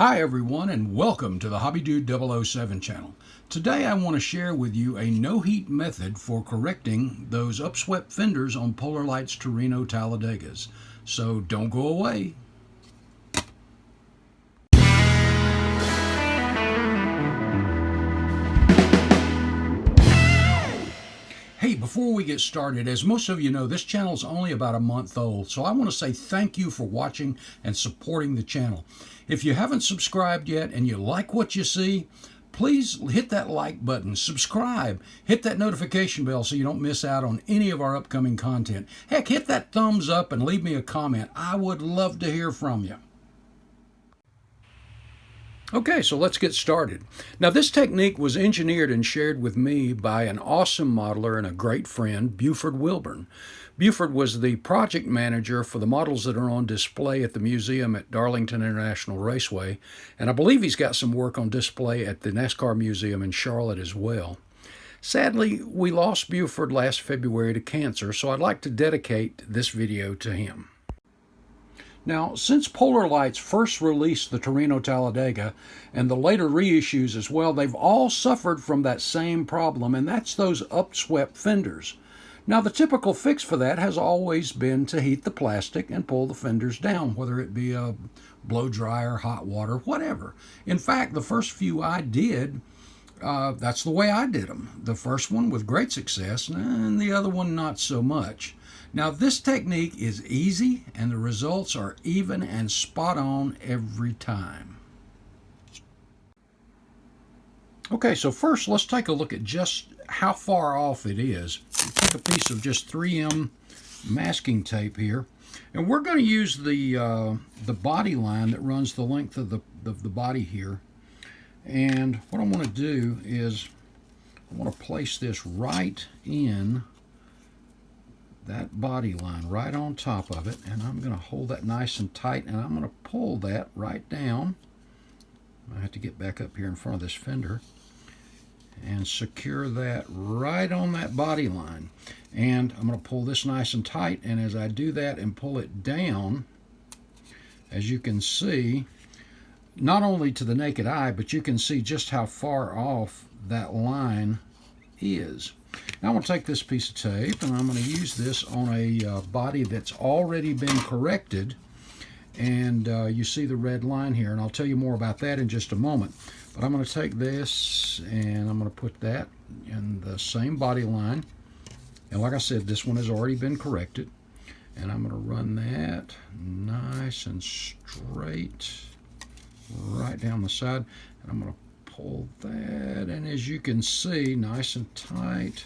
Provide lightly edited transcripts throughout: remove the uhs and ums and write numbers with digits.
Hi everyone, and welcome to the Hobby Dude 007 channel. Today I want to share with you a no-heat method for correcting those upswept fenders on Polar Lights Torino Talladegas. So don't go away. Hey, before we get started, as most of you know, this channel is only about a month old, so I want to say thank you for watching and supporting the channel. If you haven't subscribed yet and you like what you see, please hit that like button, subscribe, hit that notification bell so you don't miss out on any of our upcoming content. Heck, hit that thumbs up and leave me a comment. I would love to hear from you. Okay, so let's get started. Now, this technique was engineered and shared with me by an awesome modeler and a great friend, Buford Wilburn. Buford was the project manager for the models that are on display at the museum at Darlington International Raceway, and I believe he's got some work on display at the NASCAR Museum in Charlotte as well. Sadly, we lost Buford last February to cancer, so I'd like to dedicate this video to him. Now, since Polar Lights first released the Torino Talladega and the later reissues as well, they've all suffered from that same problem, and that's those upswept fenders. Now, the typical fix for that has always been to heat the plastic and pull the fenders down, whether it be a blow dryer, hot water, whatever. In fact, the first few I did, that's the way I did them. The first one with great success, and the other one not so much. Now, this technique is easy, and the results are even and spot on every time. Okay, so first let's take a look at just how far off it is. Take a piece of just 3M masking tape here, and we're going to use the body line that runs the length of the body here. And what I want to do is I want to place this right in that body line, right on top of it, and I'm going to hold that nice and tight, and I'm going to pull that right down. I have to get back up here in front of this fender and secure that right on that body line. And I'm going to pull this nice and tight, and as I do that and pull it down, as you can see, not only to the naked eye, but you can see just how far off that line is. Now I'm going to take this piece of tape, and I'm going to use this on a body that's already been corrected, and you see the red line here, and I'll tell you more about that in just a moment. But I'm going to take this and I'm going to put that in the same body line, and like I said, this one has already been corrected, and I'm going to run that nice and straight right down the side, and I'm going to pull that, and as you can see, nice and tight,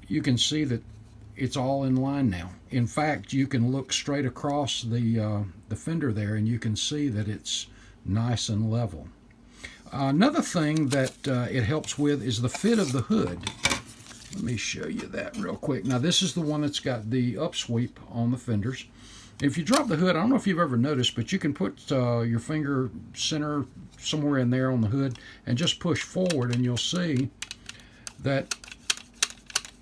you can see that it's all in line now. In fact, you can look straight across the fender there, and you can see that it's nice and level. Another thing that it helps with is the fit of the hood. Let me show you that real quick. Now, this is the one that's got the upsweep on the fenders. If you drop the hood, I don't know if you've ever noticed, but you can put your finger center somewhere in there on the hood and just push forward, and you'll see that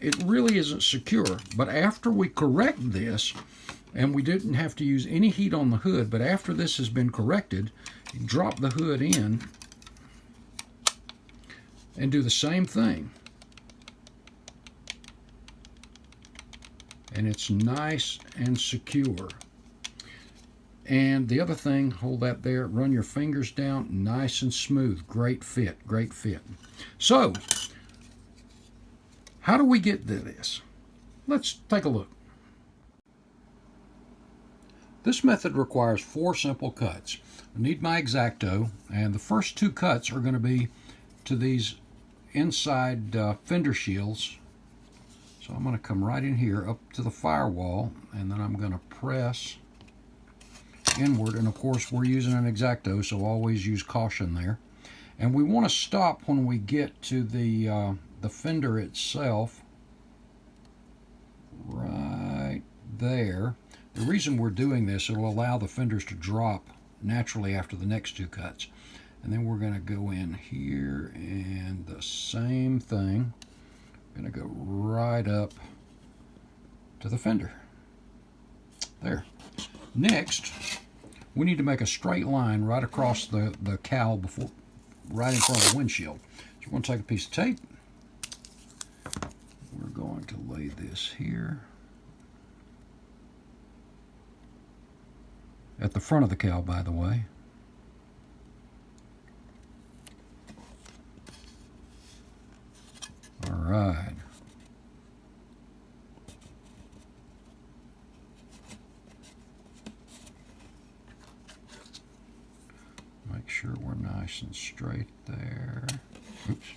it really isn't secure. But after we correct this, and we didn't have to use any heat on the hood, but after this has been corrected, you drop the hood in and do the same thing. And it's nice and secure. And the other thing, hold that there, run your fingers down, nice and smooth. Great fit, great fit. So, how do we get to this? Let's take a look. This method requires 4 simple cuts. I need my X-Acto, and the first 2 cuts are going to be to these inside fender shields. So I'm going to come right in here up to the firewall, and then I'm going to press inward, and of course we're using an X-Acto, so always use caution there. And we want to stop when we get to the fender itself, right there. The reason we're doing this, it will allow the fenders to drop naturally after the next 2 cuts. And then we're going to go in here and the same thing. Going to go right up to the fender. There. Next, we need to make a straight line right across the cowl before, right in front of the windshield. So we're going to take a piece of tape. We're going to lay this here at the front of the cowl, by the way. All right. Make sure we're nice and straight there. Oops.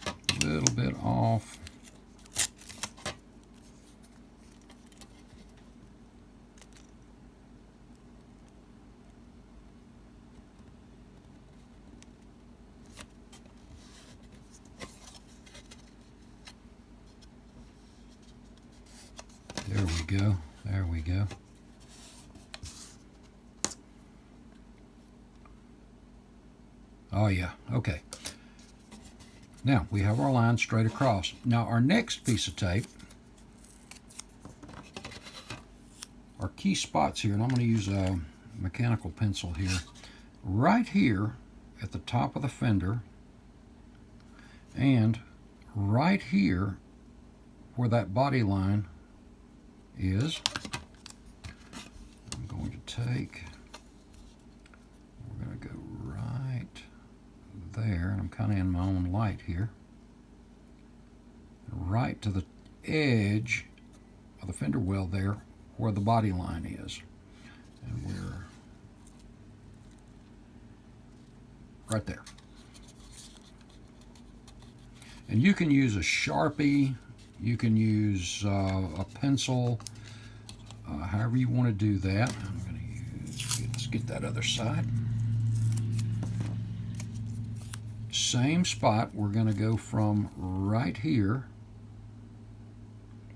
A little bit off. There we go. There we go. Oh yeah, okay. Now we have our line straight across. Now our next piece of tape, our key spots here, and I'm going to use a mechanical pencil here, right here at the top of the fender, and right here where that body line is. I'm going to take, we're going to go right there, and I'm kind of in my own light here, right to the edge of the fender well there where the body line is, and we're right there. And you can use a Sharpie, you can use a pencil, however you want to do that. I'm going to use, let's get that other side. Same spot, we're going to go from right here,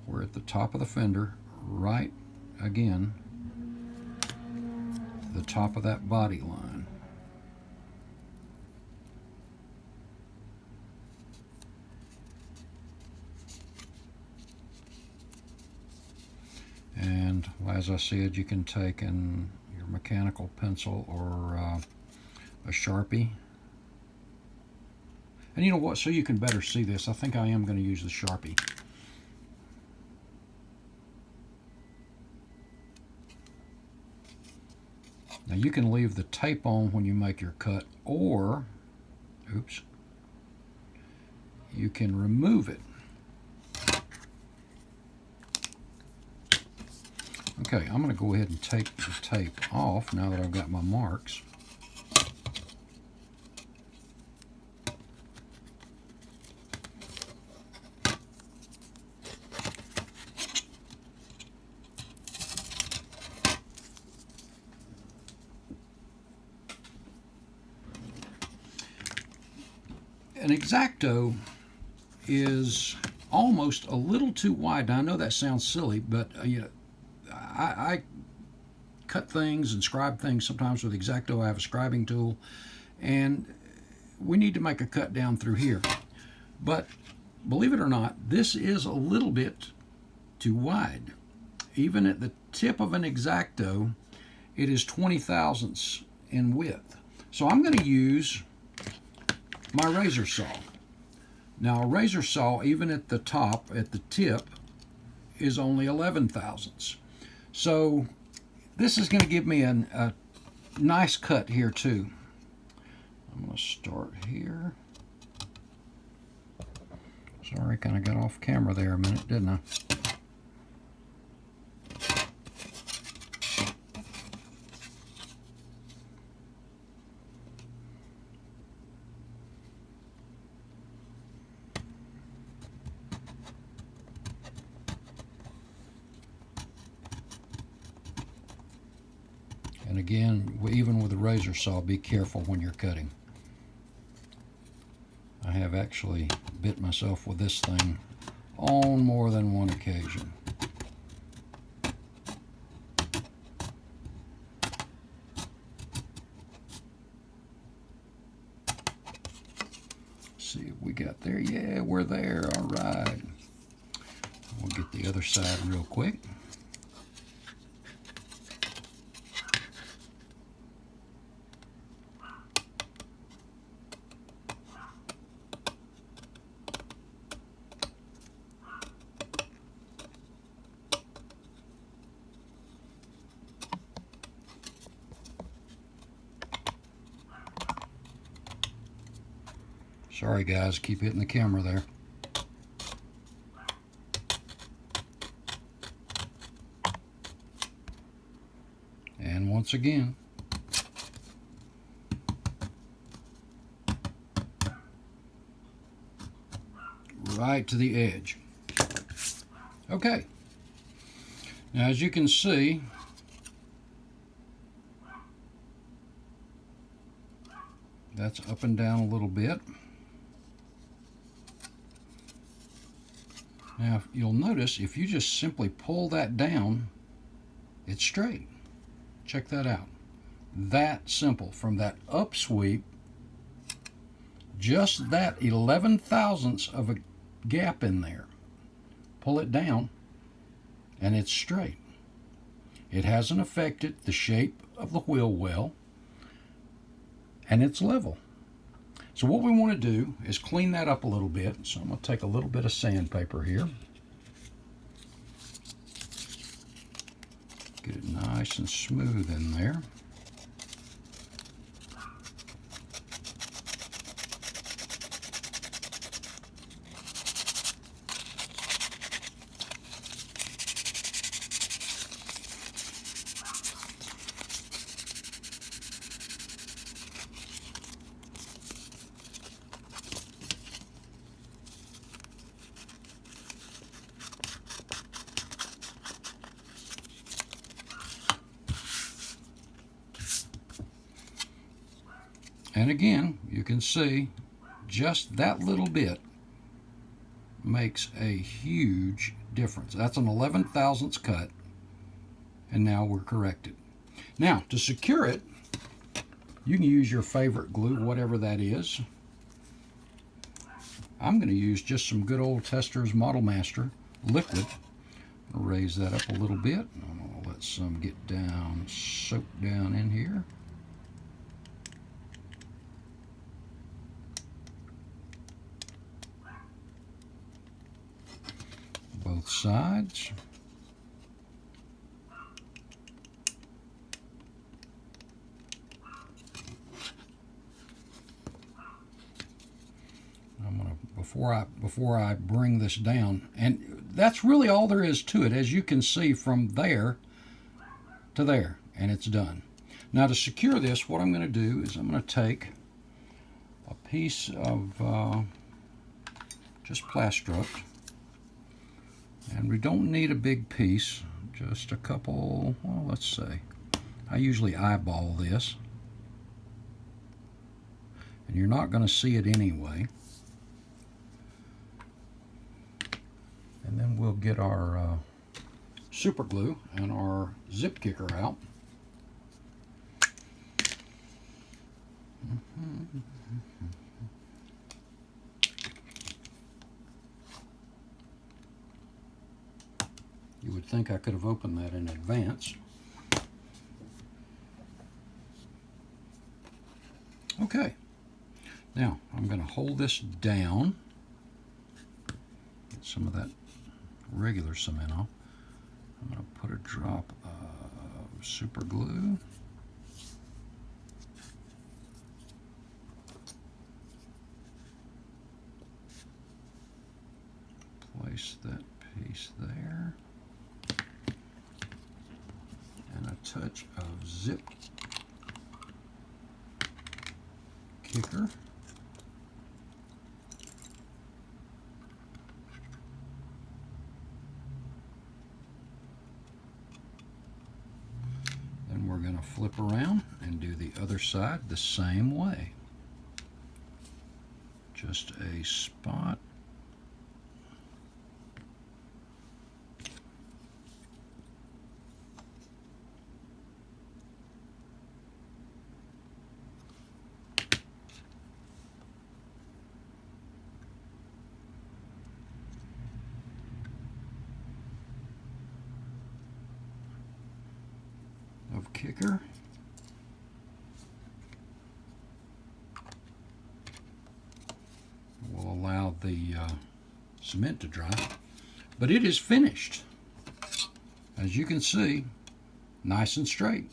we're at the top of the fender, right again, to the top of that body line. And as I said, you can take in your mechanical pencil or a Sharpie. And you know what, so you can better see this, I think I am going to use the Sharpie. Now you can leave the tape on when you make your cut, or, oops, you can remove it. Okay, I'm going to go ahead and take the tape off now that I've got my marks. An X-Acto is almost a little too wide. Now, I know that sounds silly, but you know, I cut things and scribe things sometimes with X-Acto. I have a scribing tool, and we need to make a cut down through here. But believe it or not, this is a little bit too wide. Even at the tip of an X-Acto, it is 20 thousandths in width. So I'm going to use my razor saw. Now a razor saw, even at the top, at the tip, is only 11 thousandths. So this is going to give me a nice cut here too. I'm going to start here. Sorry, kind of got off camera there a minute, didn't I? And again, even with a razor saw, be careful when you're cutting. I have actually bit myself with this thing on more than one occasion. See if we got there. Yeah, we're there. All right. We'll get the other side real quick. Sorry guys, keep hitting the camera there. And once again. Right to the edge. Okay. Now as you can see, that's up and down a little bit. Now you'll notice if you just simply pull that down, it's straight. Check that out. That simple. From that up sweep, just that 11 thousandths of a gap in there. Pull it down and it's straight. It hasn't affected the shape of the wheel well, and it's level. So what we want to do is clean that up a little bit. So I'm going to take a little bit of sandpaper here. Get it nice and smooth in there. And again, you can see just that little bit makes a huge difference. That's an 11 thousandths cut, and now we're corrected. Now, to secure it, you can use your favorite glue, whatever that is. I'm going to use just some good old Testors Model Master liquid. I'll raise that up a little bit. I'm going to let some get down, soak down in here. Both sides. I'm gonna before I bring this down, and that's really all there is to it, as you can see from there to there, and it's done. Now to secure this, what I'm going to do is I'm going to take a piece of just Plastruct. And we don't need a big piece, just a couple, well, let's say. I usually eyeball this. And you're not going to see it anyway. And then we'll get our super glue and our zip kicker out. You would think I could have opened that in advance. Okay, now I'm going to hold this down, get some of that regular cement off. I'm going to put a drop of super glue. Place that piece there. And a touch of zip kicker. Then we're going to flip around and do the other side the same way. Just a spot. Of kicker. We'll allow the cement to dry, but it is finished. As you can see, nice and straight.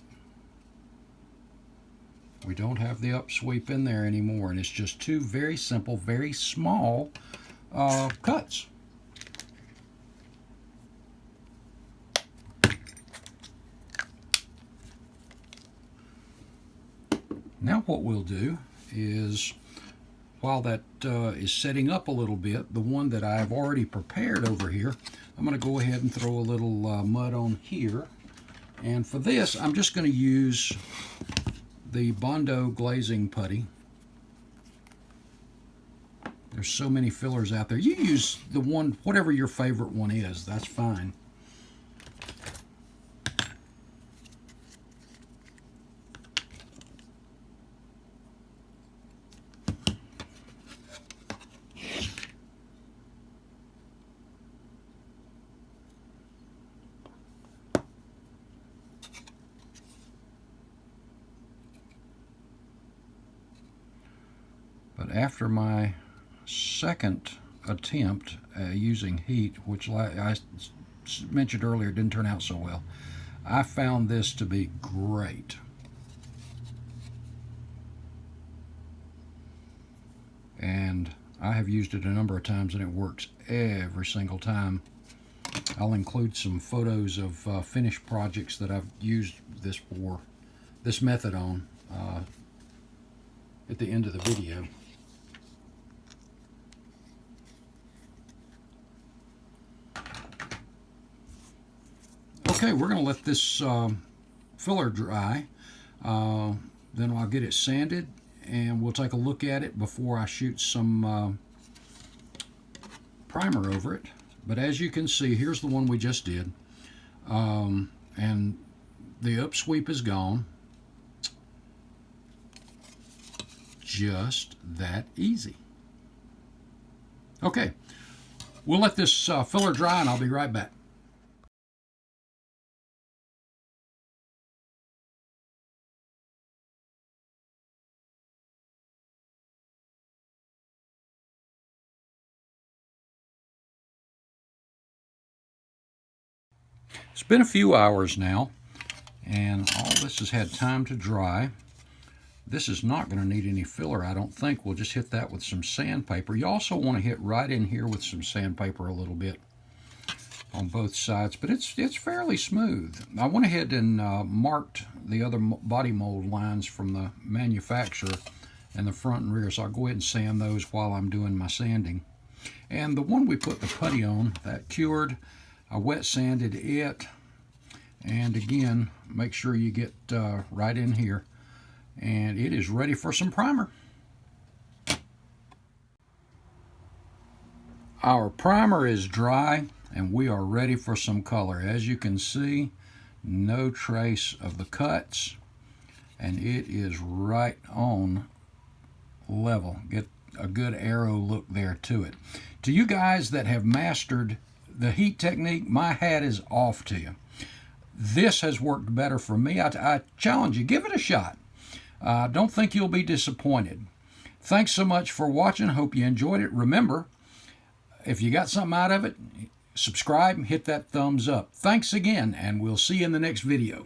We don't have the upsweep in there anymore, and it's just two very simple, very small cuts. Now what we'll do is, while that is setting up a little bit, the one that I've already prepared over here, I'm going to go ahead and throw a little mud on here. And for this, I'm just going to use the Bondo glazing putty. There's so many fillers out there. You use the one, whatever your favorite one is, that's fine. But after my second attempt using heat, which I mentioned earlier didn't turn out so well, I found this to be great. And I have used it a number of times and it works every single time. I'll include some photos of finished projects that I've used this method on at the end of the video. Okay, we're going to let this filler dry. Then I'll get it sanded and we'll take a look at it before I shoot some primer over it. But as you can see, here's the one we just did. And the upsweep is gone. Just that easy. Okay, we'll let this filler dry and I'll be right back. It's been a few hours now, and all this has had time to dry. This is not going to need any filler, I don't think. We'll just hit that with some sandpaper. You also want to hit right in here with some sandpaper a little bit on both sides, but it's fairly smooth. I went ahead and marked the other body mold lines from the manufacturer in the front and rear, so I'll go ahead and sand those while I'm doing my sanding. And the one we put the putty on, that cured, I wet sanded it, and again, make sure you get right in here, and it is ready for some primer. Our primer is dry, and we are ready for some color. As you can see, no trace of the cuts, and it is right on level. Get a good arrow look there to it. To you guys that have mastered the heat technique, my hat is off to you. This has worked better for me. I challenge you, give it a shot. Don't think you'll be disappointed. Thanks so much for watching. Hope you enjoyed it. Remember, if you got something out of it, subscribe and hit that thumbs up. Thanks again, and we'll see you in the next video.